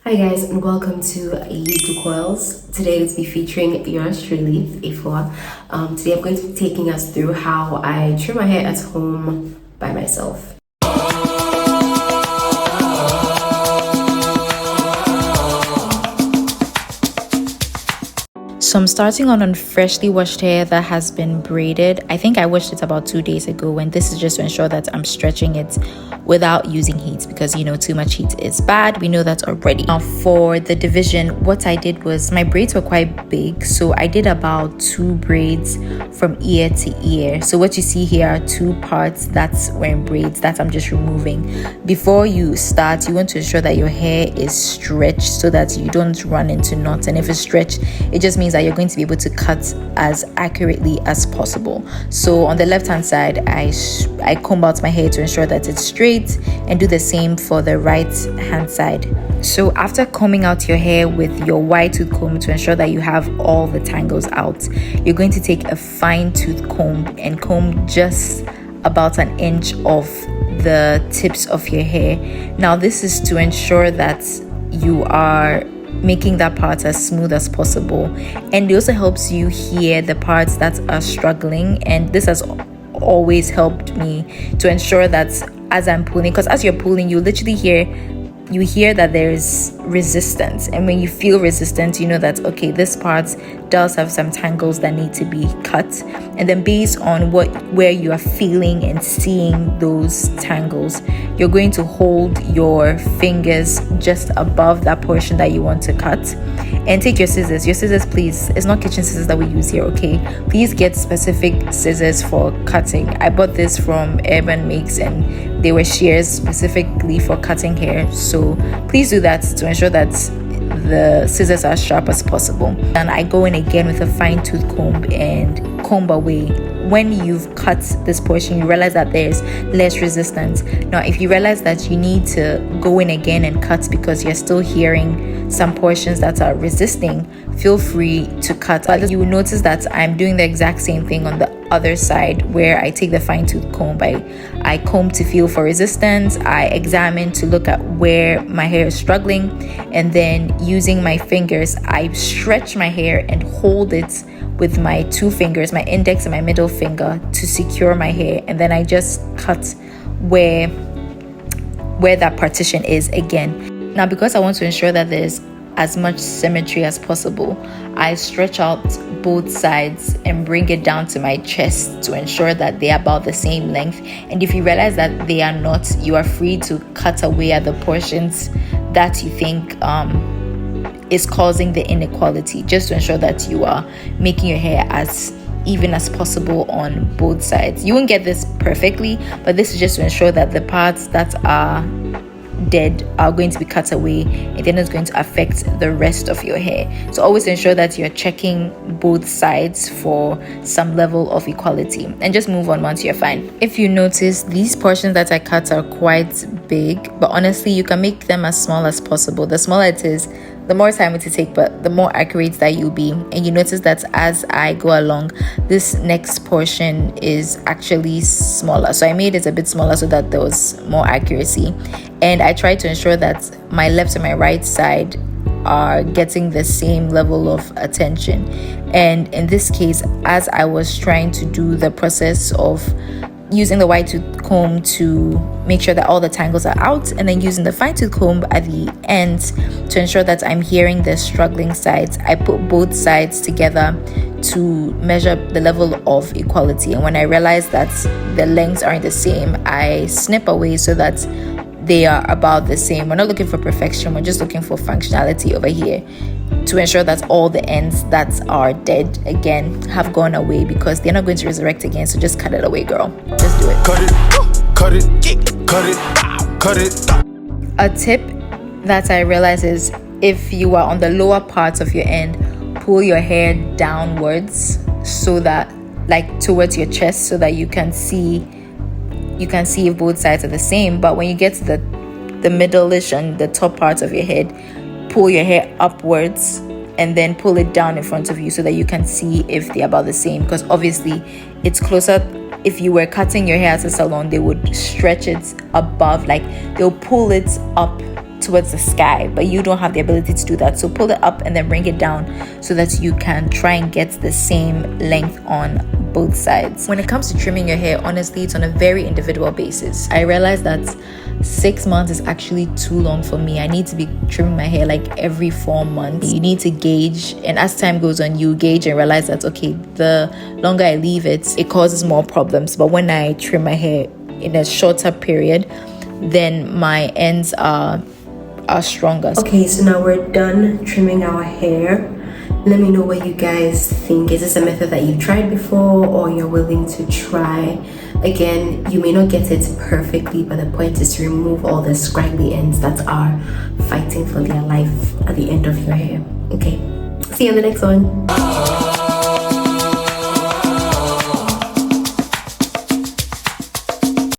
Hi guys, and welcome to YouTube Coils. Today it's be featuring yours truly, Afua. Today I'm going to be taking us through how I trim my hair at home by myself. So I'm starting on freshly washed hair that has been braided. I think I washed it about 2 days ago, and this is just to ensure that I'm stretching it without using heat, because too much heat is bad. We know that already. Now for the division, what I did was my braids were quite big, so I did about 2 braids from ear to ear. So what you see here are 2 parts that's wearing braids that I'm just removing. Before you start, you want to ensure that your hair is stretched so that you don't run into knots, and if it's stretched, it just means that you're going to be able to cut as accurately as possible. So on the left hand side, I comb out my hair to ensure that it's straight, and do the same for the right hand side. So after combing out your hair with your wide tooth comb to ensure that you have all the tangles out, you're going to take a fine tooth comb and comb just about an inch of the tips of your hair. Now this is to ensure that you are making that part as smooth as possible, and it also helps you hear the parts that are struggling. And this has always helped me to ensure that as I'm pulling, because as you're pulling, you literally hear that there's resistance, and when you feel resistance, you know that okay, this part does have some tangles that need to be cut. And then based on where you are feeling and seeing those tangles, you're going to hold your fingers just above that portion that you want to cut, and take your scissors, please. It's not kitchen scissors that we use here, okay? Please get specific scissors for cutting. I bought this from Urban Makes, and they were shears specifically for cutting hair, so please do that to ensure that the scissors are as sharp as possible. And I go in again with a fine tooth comb and comb away. When you've cut this portion, you realize that there's less resistance. Now if you realize that you need to go in again and cut because you're still hearing some portions that are resisting, feel free to cut. But you will notice that I'm doing the exact same thing on the other side, where I take the fine tooth comb, I comb to feel for resistance, I examine to look at where my hair is struggling, and then using my fingers, I stretch my hair and hold it with my 2 fingers, my index and my middle finger, to secure my hair, and then I just cut where that partition is again. Now because I want to ensure that there's as much symmetry as possible, I stretch out both sides and bring it down to my chest to ensure that they are about the same length. And if you realize that they are not, you are free to cut away at the portions that you think is causing the inequality, just to ensure that you are making your hair as even as possible on both sides. You won't get this perfectly, but this is just to ensure that the parts that are dead are going to be cut away, and then it's going to affect the rest of your hair. So always ensure that you're checking both sides for some level of equality, and just move on once you're fine. If you notice, these portions that I cut are quite big, but honestly you can make them as small as possible. The smaller it is, the more time it will take, but the more accurate that you'll be. And you notice that as I go along, this next portion is actually smaller, so I made it a bit smaller so that there was more accuracy. And I try to ensure that my left and my right side are getting the same level of attention. And in this case, as I was trying to do the process of using the wide tooth comb to make sure that all the tangles are out, and then using the fine tooth comb at the end to ensure that I'm hearing the struggling sides, I put both sides together to measure the level of equality. And when I realize that the lengths aren't the same, I snip away so that they are about the same. We're not looking for perfection, we're just looking for functionality over here, to ensure that all the ends that are dead again have gone away, because they're not going to resurrect again. So just cut it away, girl. Just do it. Cut it. A tip that I realize is, if you are on the lower parts of your end, pull your hair downwards, so that, like, towards your chest, so that you can see if both sides are the same. But when you get to the middle-ish and the top parts of your head, pull your hair upwards and then pull it down in front of you so that you can see if they're about the same, because obviously it's closer. If you were cutting your hair at a salon, they would stretch it above, like they'll pull it up towards the sky, but you don't have the ability to do that. So pull it up and then bring it down so that you can try and get the same length on both sides. When it comes to trimming your hair, honestly, it's on a very individual basis. I realized that 6 months is actually too long for me. I need to be trimming my hair like every 4 months. You need to gauge, and as time goes on, you gauge and realize that, okay, the longer I leave it, it causes more problems. But when I trim my hair in a shorter period, then my ends are stronger. Okay, so now we're done trimming our hair. Let me know what you guys think. Is this a method that you've tried before or you're willing to try? Again, you may not get it perfectly, but the point is to remove all the scraggly ends that are fighting for their life at the end of your hair. Okay, see you on the next one.